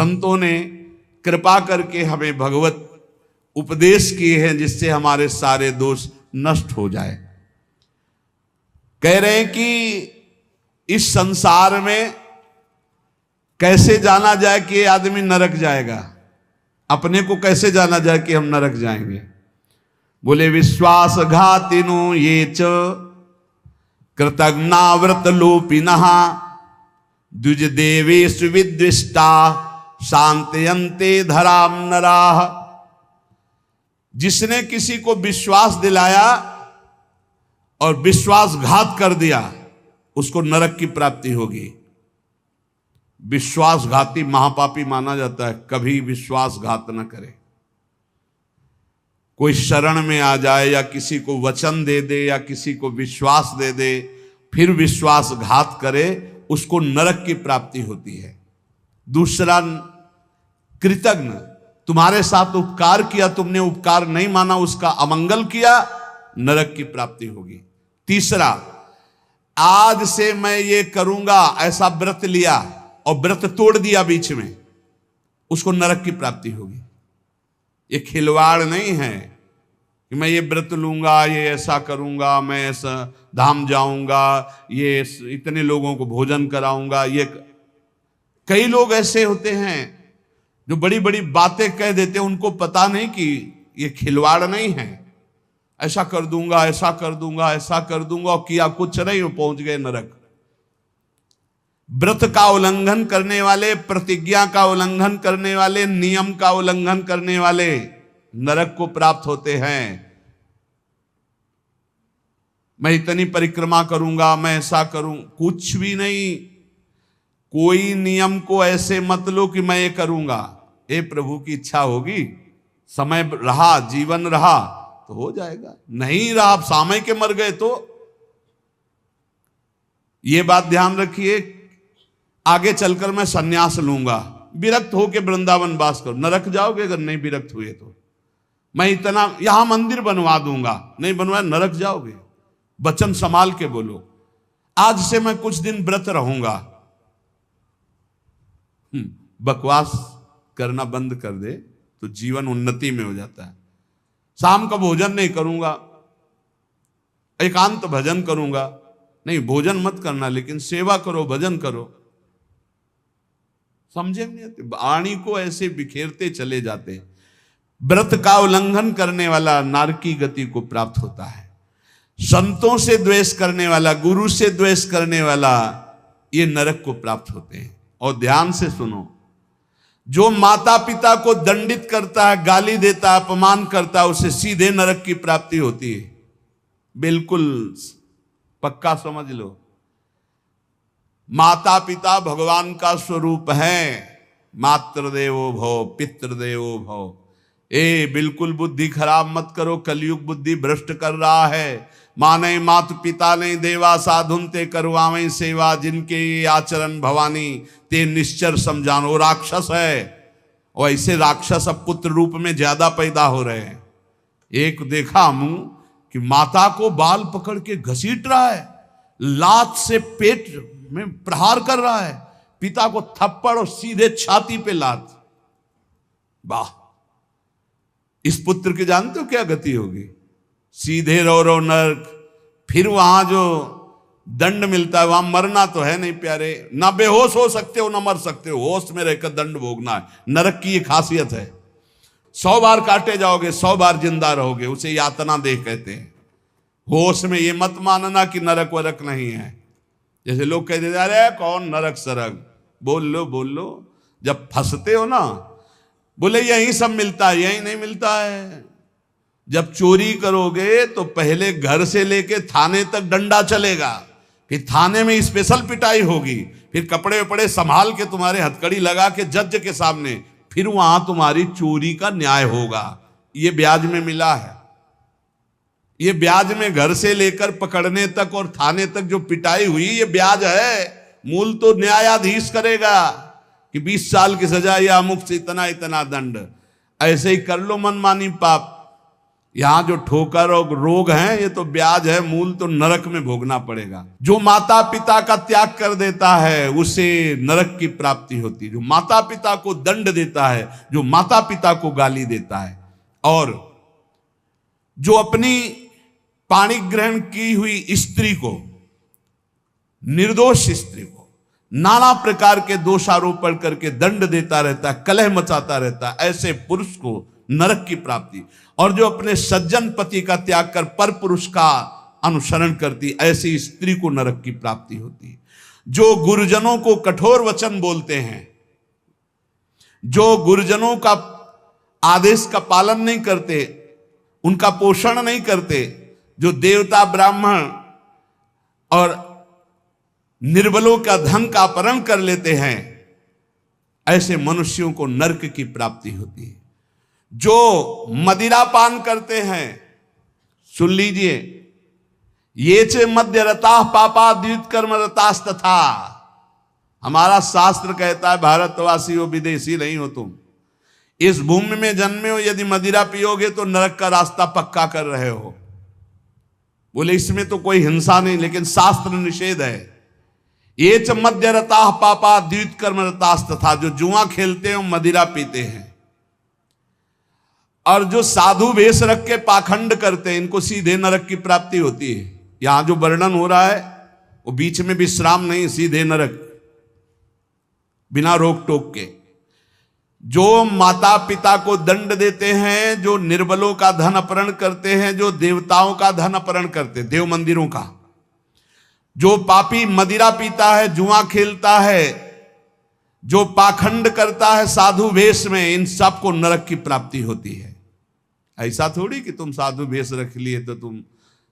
संतों ने कृपा करके हमें भगवत उपदेश किए हैं जिससे हमारे सारे दोष नष्ट हो जाए। कह रहे हैं कि इस संसार में कैसे जाना जाए कि ये आदमी नरक जाएगा, अपने को कैसे जाना जाए कि हम नरक जाएंगे। बोले विश्वासघातिनो ये च कृतज्ञाव्रत लोपिनः द्विज देवेषु विद्विष्टा शांतयन्ते धराम नराः। जिसने किसी को विश्वास दिलाया और विश्वासघात कर दिया उसको नरक की प्राप्ति होगी। विश्वासघाती महापापी माना जाता है, कभी विश्वासघात न करे। कोई शरण में आ जाए या किसी को वचन दे दे या किसी को विश्वास दे दे फिर विश्वासघात करे, उसको नरक की प्राप्ति होती है। दूसरा, कृतज्ञ, तुम्हारे साथ उपकार किया, तुमने उपकार नहीं माना, उसका अमंगल किया, नरक की प्राप्ति होगी। तीसरा, आज से मैं ये करूंगा ऐसा व्रत लिया और व्रत तोड़ दिया बीच में, उसको नरक की प्राप्ति होगी। ये खिलवाड़ नहीं है कि मैं ये व्रत लूंगा, ये ऐसा करूंगा, मैं ऐसा धाम जाऊंगा, ये इतने लोगों को भोजन कराऊंगा। ये कई लोग ऐसे होते हैं जो बड़ी बड़ी बातें कह देते हैं, उनको पता नहीं कि ये खिलवाड़ नहीं है। ऐसा कर दूंगा, ऐसा कर दूंगा, ऐसा कर दूंगा, और किया कुछ नहीं, पहुंच गए नरक। व्रत का उल्लंघन करने वाले, प्रतिज्ञा का उल्लंघन करने वाले, नियम का उल्लंघन करने वाले नरक को प्राप्त होते हैं। मैं इतनी परिक्रमा करूंगा, मैं ऐसा करूं, कुछ भी नहीं। कोई नियम को ऐसे मत लो कि मैं ये करूंगा। ए प्रभु की इच्छा होगी, समय रहा, जीवन रहा तो हो जाएगा, नहीं रहा, आप सामय के मर गए तो। ये बात ध्यान रखिए, आगे चलकर मैं सन्यास लूंगा, विरक्त होके वृंदावन वास करो, नरक जाओगे अगर नहीं विरक्त हुए तो। मैं इतना यहां मंदिर बनवा दूंगा, नहीं बनवाया नरक जाओगे। वचन संभाल के बोलो, आज से मैं कुछ दिन व्रत रहूंगा। बकवास करना बंद कर दे तो जीवन उन्नति में हो जाता है। शाम का भोजन नहीं करूंगा, एकांत भजन करूंगा, नहीं भोजन मत करना लेकिन सेवा करो, भजन करो। समझे नहीं आते, वाणी को ऐसे बिखेरते चले जाते हैं। व्रत का उल्लंघन करने वाला नारकी गति को प्राप्त होता है। संतों से द्वेष करने वाला, गुरु से द्वेष करने वाला, ये नरक को प्राप्त होते हैं। और ध्यान से सुनो, जो माता पिता को दंडित करता है, गाली देता है, अपमान करता है, उसे सीधे नरक की प्राप्ति होती है। बिल्कुल पक्का समझ लो। माता पिता भगवान का स्वरूप है। मातृदेवो भव पितृदेवो भव। बिल्कुल बुद्धि खराब मत करो, कलयुग बुद्धि भ्रष्ट कर रहा है। माने मात पिता ने देवा साधुन ते करवावें सेवा, जिनके ये आचरण भवानी ते निश्चर समझानो। राक्षस है, और ऐसे राक्षस अब पुत्र रूप में ज्यादा पैदा हो रहे हैं। एक देखा मुंह कि माता को बाल पकड़ के घसीट रहा है, लात से पेट में प्रहार कर रहा है, पिता को थप्पड़ और सीधे छाती पे लात। वाह, इस पुत्र की जानते हो क्या गति होगी? सीधे रो नरक। फिर वहां जो दंड मिलता है, वहां मरना तो है नहीं प्यारे, ना बेहोश हो सकते हो ना मर सकते हो, होश में रहकर दंड भोगना है। नरक की ये खासियत है। 100 बार काटे जाओगे, 100 बार जिंदा रहोगे, उसे यातना देह कहते हैं। होश में ये मत मानना कि नरक वरक नहीं है। जैसे लोग कह देते अरे कौन नरक सरक, बोल लो। जब फंसते हो ना, बोले यही सब मिलता है, यही नहीं मिलता है। जब चोरी करोगे तो पहले घर से लेके थाने तक डंडा चलेगा, फिर थाने में स्पेशल पिटाई होगी, फिर कपड़े वपड़े संभाल के तुम्हारे हथकड़ी लगा के जज के सामने, फिर वहां तुम्हारी चोरी का न्याय होगा। ये ब्याज में मिला है। ये ब्याज में घर से लेकर पकड़ने तक और थाने तक जो पिटाई हुई, ये ब्याज है। मूल तो न्यायाधीश करेगा कि 20 साल की सजा या अमुक से इतना इतना दंड। ऐसे ही कर लो मनमानी पाप, यहां जो ठोकर और रोग हैं ये तो ब्याज है, मूल तो नरक में भोगना पड़ेगा। जो माता पिता का त्याग कर देता है उसे नरक की प्राप्ति होती है। जो माता पिता को दंड देता है, जो माता पिता को गाली देता है, और जो अपनी पाणी ग्रहण की हुई स्त्री को, निर्दोष स्त्री को नाना प्रकार के दोषारोपण करके दंड देता रहता है, कलह मचाता रहता है, ऐसे पुरुष को नरक की प्राप्ति। और जो अपने सज्जन पति का त्याग कर पर पुरुष का अनुसरण करती, ऐसी स्त्री को नरक की प्राप्ति होती। जो गुरुजनों को कठोर वचन बोलते हैं, जो गुरुजनों का आदेश का पालन नहीं करते, उनका पोषण नहीं करते, जो देवता ब्राह्मण और निर्बलों का धन का अपहरण कर लेते हैं, ऐसे मनुष्यों को नरक की प्राप्ति होती है। जो मदिरा पान करते हैं, सुन लीजिए, ये च मद्य रता पापा द्वित कर्म रतास तथा। हमारा शास्त्र कहता है भारतवासी हो, विदेशी नहीं हो तुम, इस भूमि में जन्मे हो, यदि मदिरा पियोगे तो नरक का रास्ता पक्का कर रहे हो। बोले इसमें तो कोई हिंसा नहीं, लेकिन शास्त्र निषेध है। ये च मद्य रता पापा द्वित कर्म रतास तथा। जो जुआ खेलते हैं मदिरा पीते हैं, और जो साधु वेश रख के पाखंड करते हैं, इनको सीधे नरक की प्राप्ति होती है। यहां जो वर्णन हो रहा है वो बीच में विश्राम नहीं, सीधे नरक, बिना रोक टोक के। जो माता पिता को दंड देते हैं, जो निर्बलों का धन अपहरण करते हैं, जो देवताओं का धन अपहरण करते, देव मंदिरों का, जो पापी मदिरा पीता है, जुआ खेलता है, जो पाखंड करता है साधु वेश में, इन सबको नरक की प्राप्ति होती है। ऐसा थोड़ी कि तुम साधु वेश रख लिए तो तुम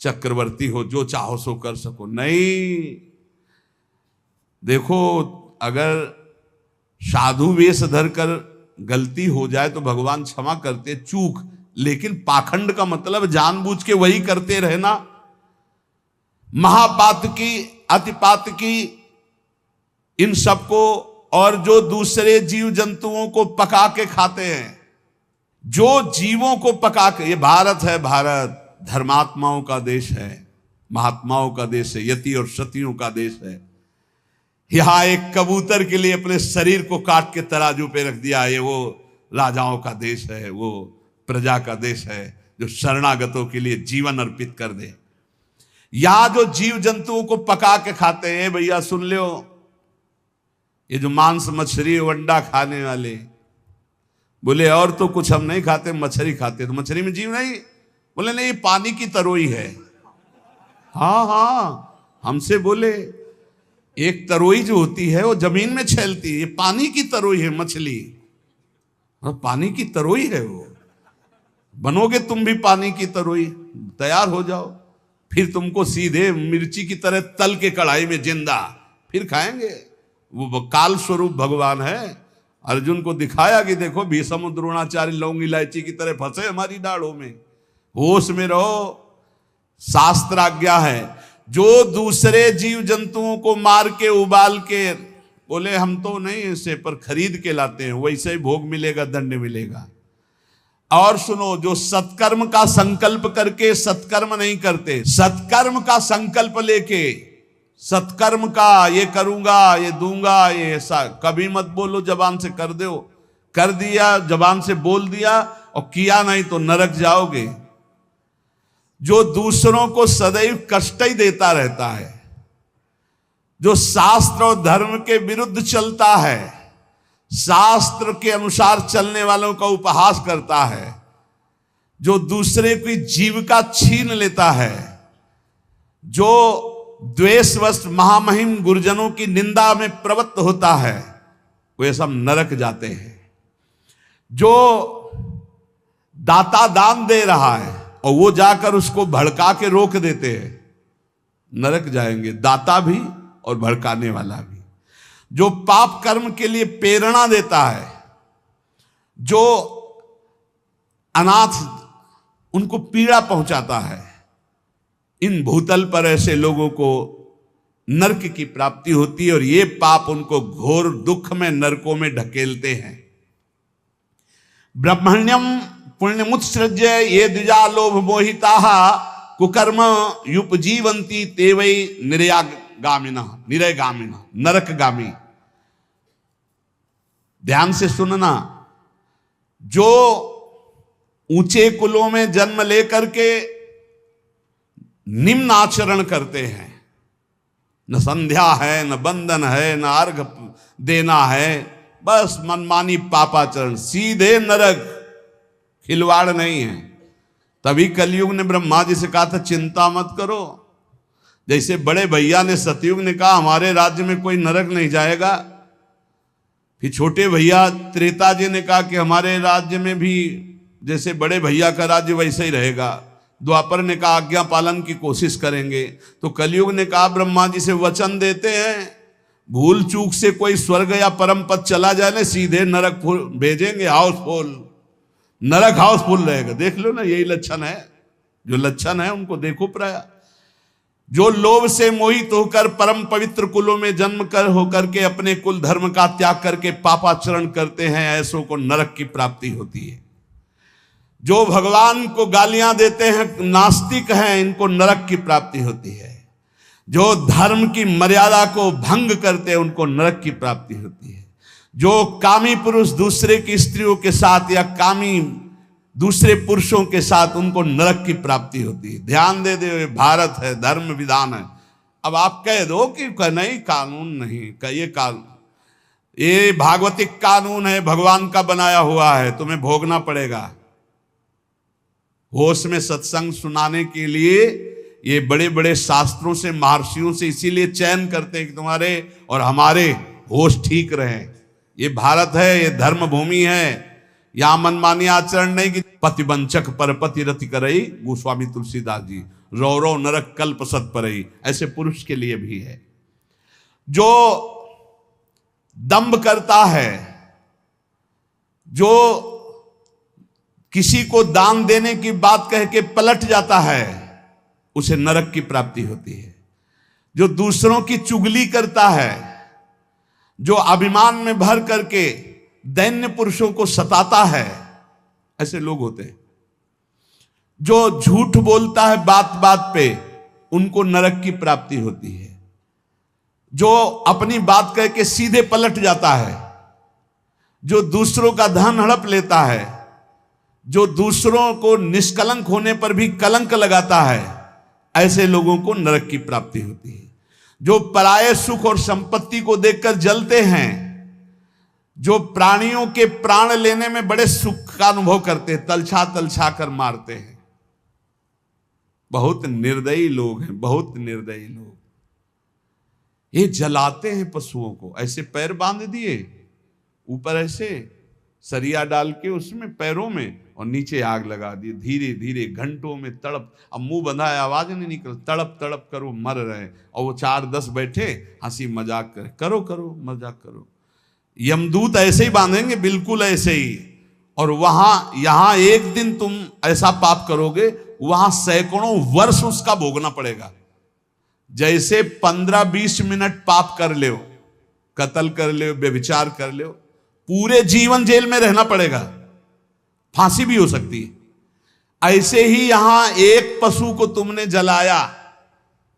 चक्रवर्ती हो, जो चाहो सो कर सको, नहीं। देखो, अगर साधु वेश धरकर गलती हो जाए तो भगवान क्षमा करते, चूक, लेकिन पाखंड का मतलब जानबूझ के वही करते रहना, महापातकी, अतिपातकी, इन सबको, और जो दूसरे जीव जंतुओं को पका के खाते हैं, जो जीवों को पका के, ये भारत है, भारत धर्मात्माओं का देश है, महात्माओं का देश है, यति और सतियों का देश है। यहां एक कबूतर के लिए अपने शरीर को काट के तराजू पे रख दिया, ये वो राजाओं का देश है, वो प्रजा का देश है जो शरणागतों के लिए जीवन अर्पित कर दे। यहां जो जीव जंतुओं को पका के खाते हैं, भैया सुन लो, ये जो मांस मछली अंडा खाने वाले, बोले और तो कुछ हम नहीं खाते, मछली खाते। तो मछली में जीव नहीं? बोले नहीं, पानी की तरोई है। हाँ हाँ, हमसे बोले एक तरोई जो होती है वो जमीन में छेलती है, ये पानी की तरोई है मछली। और पानी की तरोई है वो, बनोगे तुम भी पानी की तरोई, तैयार हो जाओ, फिर तुमको सीधे मिर्ची की तरह तल के कढ़ाई में जिंदा फिर खाएंगे। वो काल स्वरूप भगवान है। अर्जुन को दिखाया कि देखो भीष्म द्रोणाचार्य लौंग इलायची की तरह फंसे हमारी दाढ़ों में, होश में रहो, शास्त्र आज्ञा है। जो दूसरे जीव जंतुओं को मार के उबाल के, बोले हम तो नहीं इसे पर खरीद के लाते हैं, वैसे ही भोग मिलेगा, दंड मिलेगा। और सुनो, जो सत्कर्म का संकल्प करके सत्कर्म नहीं करते, सत्कर्म का संकल्प लेके, सत्कर्म का ये करूंगा, ये दूंगा, ये ऐसा कभी मत बोलो, जबान से कर दो, कर दिया, जबान से बोल दिया और किया नहीं तो नरक जाओगे। जो दूसरों को सदैव कष्ट ही देता रहता है, जो शास्त्र और धर्म के विरुद्ध चलता है, शास्त्र के अनुसार चलने वालों का उपहास करता है, जो दूसरे की जीविका छीन लेता है, जो द्वेषवश महामहिम गुरुजनों की निंदा में प्रवृत्त होता है, वे सब नरक जाते हैं। जो दाता दान दे रहा है और वो जाकर उसको भड़का के रोक देते हैं, नरक जाएंगे, दाता भी और भड़काने वाला भी। जो पाप कर्म के लिए प्रेरणा देता है, जो अनाथ उनको पीड़ा पहुंचाता है, इन भूतल पर ऐसे लोगों को नरक की प्राप्ति होती है और ये पाप उनको घोर दुख में, नरकों में ढकेलते हैं। ब्रह्मण्यम पुण्यमुत्सृज्य ये द्विजा लोभ मोहिता कुकर्म युपजीवंती ते वै निरयगामिना नरकगामी। ध्यान से सुनना, जो ऊंचे कुलों में जन्म लेकर के निम्न आचरण करते हैं, न संध्या है, न बंधन है, न अर्घ देना है, बस मनमानी पापाचरण, सीधे नरक, खिलवाड़ नहीं है। तभी कलयुग ने ब्रह्मा जी से कहा था चिंता मत करो। जैसे बड़े भैया ने सतयुग ने कहा हमारे राज्य में कोई नरक नहीं जाएगा, फिर छोटे भैया त्रेता जी ने कहा कि हमारे राज्य में भी जैसे बड़े भैया का राज्य वैसे ही रहेगा। द्वापर ने कहा आज्ञा पालन की कोशिश करेंगे। तो कलयुग ने कहा ब्रह्मा जी से वचन देते हैं, भूल चूक से कोई स्वर्ग या परम पद चला जाए ना, सीधे नरक भेजेंगे, हाउसफुल, नरक हाउसफुल रहेगा। देख लो ना, यही लक्षण है, जो लक्षण है उनको देखो प्राय। जो लोभ से मोहित होकर परम पवित्र कुलों में जन्म कर होकर के अपने कुल धर्म का त्याग करके पापाचरण करते हैं, ऐसों को नरक की प्राप्ति होती है। जो भगवान को गालियां देते हैं, नास्तिक हैं, इनको नरक की प्राप्ति होती है। जो धर्म की मर्यादा को भंग करते हैं, उनको नरक की प्राप्ति होती है। जो कामी पुरुष दूसरे की स्त्रियों के साथ या कामी दूसरे पुरुषों के साथ, उनको नरक की प्राप्ति होती है। ध्यान दे दे, भारत है, धर्म विधान है। अब आप कह दो कि नहीं कानून नहीं, ये कानून, ये भागवतिक कानून है, भगवान का बनाया हुआ है, तुम्हें भोगना पड़ेगा। होश में सत्संग सुनाने के लिए ये बड़े बड़े शास्त्रों से, महर्षियों से इसीलिए चयन करते हैं कि तुम्हारे और हमारे होश ठीक रहे। ये भारत है, ये धर्म भूमि है, यहां मनमानी आचरण नहीं कि पतिवंचक पर पति रति करई, गोस्वामी तुलसीदास जी, रौ रौ नरक कल्प सत परई, ऐसे पुरुष के लिए भी है। जो दंभ करता है, जो किसी को दान देने की बात कह के पलट जाता है, उसे नरक की प्राप्ति होती है। जो दूसरों की चुगली करता है, जो अभिमान में भर करके दैन्य पुरुषों को सताता है, ऐसे लोग होते हैं। जो झूठ बोलता है बात बात पे, उनको नरक की प्राप्ति होती है। जो अपनी बात कह के सीधे पलट जाता है, जो दूसरों का धन हड़प लेता है, जो दूसरों को निष्कलंक होने पर भी कलंक लगाता है, ऐसे लोगों को नरक की प्राप्ति होती है। जो पराये सुख और संपत्ति को देखकर जलते हैं, जो प्राणियों के प्राण लेने में बड़े सुख का अनुभव करते हैं, तलछा तलछा कर मारते हैं, बहुत निर्दयी लोग हैं, बहुत निर्दयी लोग। ये जलाते हैं पशुओं को, ऐसे पैर बांध दिए, ऊपर ऐसे सरिया डाल के उसमें पैरों में, और नीचे आग लगा दी। धीरे धीरे घंटों में तड़प, अब मुंह बंधा है, आवाज नहीं निकल, तड़प तड़प कर वो मर रहे, और वो 4-10 बैठे हंसी मजाक करे, करो करो मजाक करो। यमदूत ऐसे ही बांधेंगे, बिल्कुल ऐसे ही। और वहां यहां एक दिन तुम ऐसा पाप करोगे, वहां सैकड़ों वर्ष उसका भोगना पड़ेगा। जैसे 15-20 मिनट पाप कर ले, कत्ल कर ले, व्यभिचार कर ले, पूरे जीवन जेल में रहना पड़ेगा, फांसी भी हो सकती है। ऐसे ही यहां एक पशु को तुमने जलाया,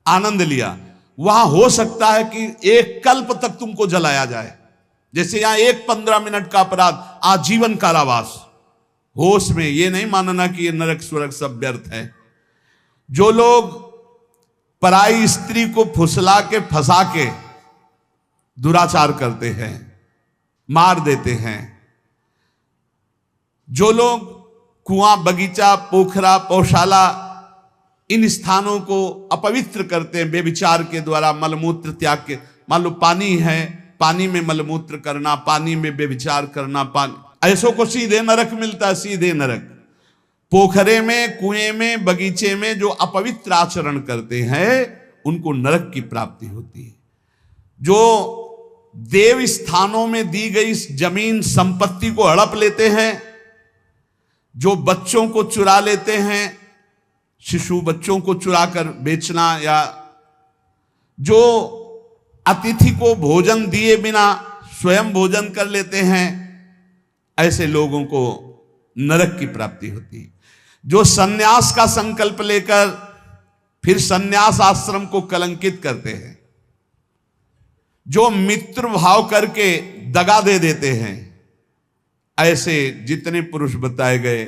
आनंद लिया, वहां हो सकता है कि एक कल्प तक तुमको जलाया जाए। जैसे यहां एक 15 मिनट का अपराध, आजीवन कारावास। होश में ये नहीं मानना कि ये नरक स्वर्ग सब व्यर्थ है। जो लोग पराई स्त्री को फुसला के फंसा के दुराचार करते हैं, मार देते हैं, जो लोग कुआं, बगीचा, पोखरा, पौशाला, इन स्थानों को अपवित्र करते हैं व्यभिचार के द्वारा, मलमूत्र त्याग के, मान लो पानी है, पानी में मलमूत्र करना, पानी में व्यभिचार करना, पानी, ऐसों को सीधे नरक मिलता है, सीधे नरक। पोखरे में, कुएं में, बगीचे में जो अपवित्र आचरण करते हैं, उनको नरक की प्राप्ति होती है। जो देव स्थानों में दी गई जमीन संपत्ति को हड़प लेते हैं, जो बच्चों को चुरा लेते हैं, शिशु बच्चों को चुरा कर बेचना, या जो अतिथि को भोजन दिए बिना स्वयं भोजन कर लेते हैं, ऐसे लोगों को नरक की प्राप्ति होती है। जो सन्यास का संकल्प लेकर फिर सन्यास आश्रम को कलंकित करते हैं, जो मित्र भाव करके दगा दे देते हैं, ऐसे जितने पुरुष बताए गए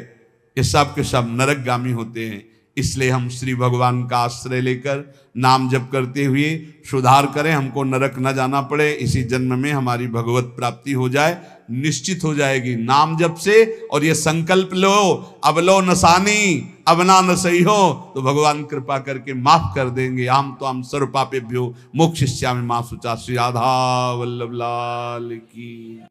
ये सब के सब नरकगामी होते हैं। इसलिए हम श्री भगवान का आश्रय लेकर नाम जप करते हुए सुधार करें, हमको नरक न जाना पड़े, इसी जन्म में हमारी भगवत प्राप्ति हो जाए, निश्चित हो जाएगी नाम जप से। और ये संकल्प लो, अब लो नसानी अब ना न सही हो, तो भगवान कृपा करके माफ कर देंगे। हम तो हम सर्व पापेभ्यो मोक्षयिष्यामि मा शुचा। श्री राधा वल्लभ लाल की।